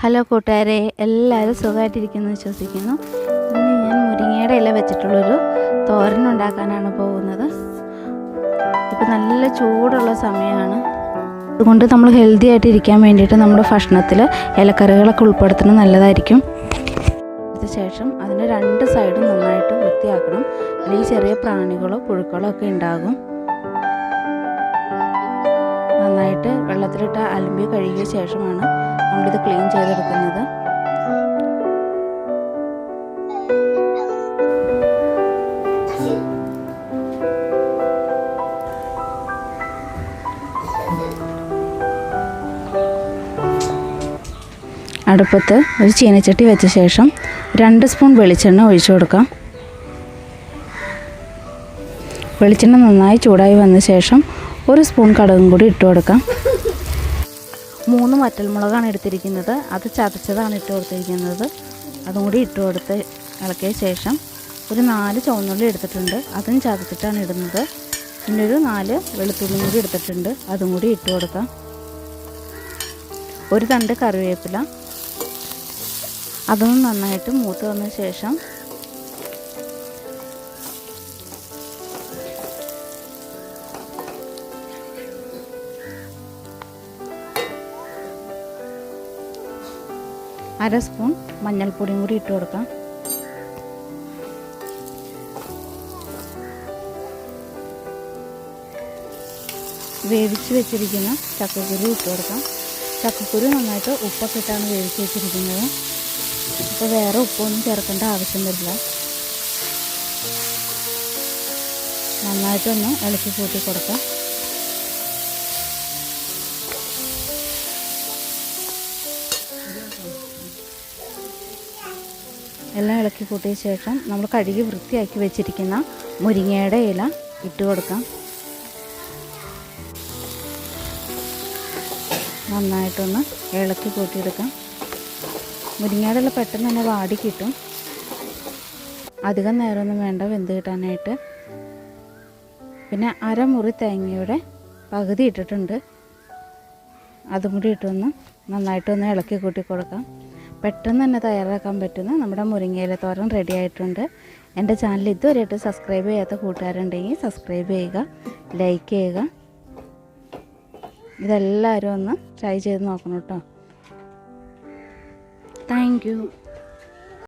Hello കൂട്ടുകാരെ, എല്ലാവരും സുഖമായിട്ടിരിക്കുന്നു വിശ്വസിക്കുന്നു. ഇന്ന് ഞാൻ മുരിങ്ങയുടെ ഇല വെച്ചിട്ടുള്ളൊരു തോരൻ ഉണ്ടാക്കാനാണ് പോകുന്നത്. ഇപ്പോൾ നല്ല ചൂടുള്ള സമയമാണ്. അതുകൊണ്ട് നമ്മൾ ഹെൽത്തി ആയിട്ട് ഇരിക്കാൻ വേണ്ടിയിട്ട് നമ്മുടെ ഭക്ഷണത്തിൽ ഇലക്കറികളൊക്കെ ഉൾപ്പെടുത്തുന്നത് നല്ലതായിരിക്കും. അതിനുശേഷം അതിൻ്റെ രണ്ട് സൈഡും നന്നായിട്ട് വൃത്തിയാക്കണം. അല്ലെങ്കിൽ ചെറിയ പ്രാണികളോ പുഴുക്കളോ ഒക്കെ ഉണ്ടാകും. നന്നായിട്ട് വെള്ളത്തിലിട്ട് അലമ്പി കഴുകിയ ശേഷമാണ് നമ്മളിത് ക്ലീൻ ചെയ്തെടുക്കുന്നത്. അടുപ്പത്ത് ഒരു ചീനച്ചട്ടി വെച്ച ശേഷം 2 സ്പൂൺ വെളിച്ചെണ്ണ ഒഴിച്ചു കൊടുക്കാം. വെളിച്ചെണ്ണ നന്നായി ചൂടായി വന്ന ശേഷം 1 സ്പൂൺ കടുകും കൂടി ഇട്ട് കൊടുക്കാം. 3 വറ്റൽമുളകാണ് എടുത്തിരിക്കുന്നത്. അത് ചതച്ചതാണ് ഇട്ട് കൊടുത്തിരിക്കുന്നത്. അതും കൂടി ഇട്ട് കൊടുത്ത് ഇളക്കിയ ശേഷം ഒരു 4 ചുവന്നുള്ളി എടുത്തിട്ടുണ്ട്. അതും ചതച്ചിട്ടാണ് ഇടുന്നത്. പിന്നെ ഒരു 4 വെളുത്തുള്ളിയും കൂടി എടുത്തിട്ടുണ്ട്. അതും കൂടി ഇട്ട് കൊടുക്കാം. ഒരു തണ്ട് കറിവേപ്പില, അതൊന്നും നന്നായിട്ട് മൂത്ത് വന്ന ശേഷം അര സ്പൂൺ മഞ്ഞൾപ്പൊടിയും കൂടി ഇട്ട് കൊടുക്കാം. വേവിച്ച് വെച്ചിരിക്കുന്ന ചക്കക്കുരു ഇട്ട് കൊടുക്കാം. ചക്കക്കുരു നന്നായിട്ട് ഉപ്പൊക്കെ ഇട്ടാണ് വേവിച്ച് വെച്ചിരിക്കുന്നത്. അപ്പോൾ വേറെ ഉപ്പൊന്നും ചേർക്കേണ്ട ആവശ്യം വരില്ല. നന്നായിട്ടൊന്ന് ഇളക്കി കൂട്ടി കൊടുക്കാം. എല്ലാം ഇളക്കി കൂട്ടിയ ശേഷം നമ്മൾ കഴുകി വൃത്തിയാക്കി വെച്ചിരിക്കുന്ന മുരിങ്ങയുടെ ഇല ഇട്ട് കൊടുക്കാം. നന്നായിട്ടൊന്ന് ഇളക്കി കൂട്ടിയെടുക്കാം. മുരിങ്ങയുടെ ഇല പെട്ടെന്ന് തന്നെ വാടി കിട്ടും. അധികം നേരമൊന്നും വേണ്ട വെന്ത് കിട്ടാനായിട്ട്. പിന്നെ അരമുറി തേങ്ങയുടെ പകുതി ഇട്ടിട്ടുണ്ട്. അതും കൂടി ഇട്ടൊന്ന് നന്നായിട്ടൊന്ന് ഇളക്കി കൂട്ടി കൊടുക്കാം. പെട്ടെന്ന് തന്നെ തയ്യാറാക്കാൻ പറ്റുന്ന നമ്മുടെ മുരിങ്ങയില തോരൻ റെഡി ആയിട്ടുണ്ട്. എൻ്റെ ചാനൽ ഇതുവരെയായിട്ട് സബ്സ്ക്രൈബ് ചെയ്യാത്ത കൂട്ടുകാരുണ്ടെങ്കിൽ സബ്സ്ക്രൈബ് ചെയ്യുക, ലൈക്ക് ചെയ്യുക. ഇതെല്ലാവരും ഒന്ന് ട്രൈ ചെയ്ത് നോക്കണം കേട്ടോ. Thank you.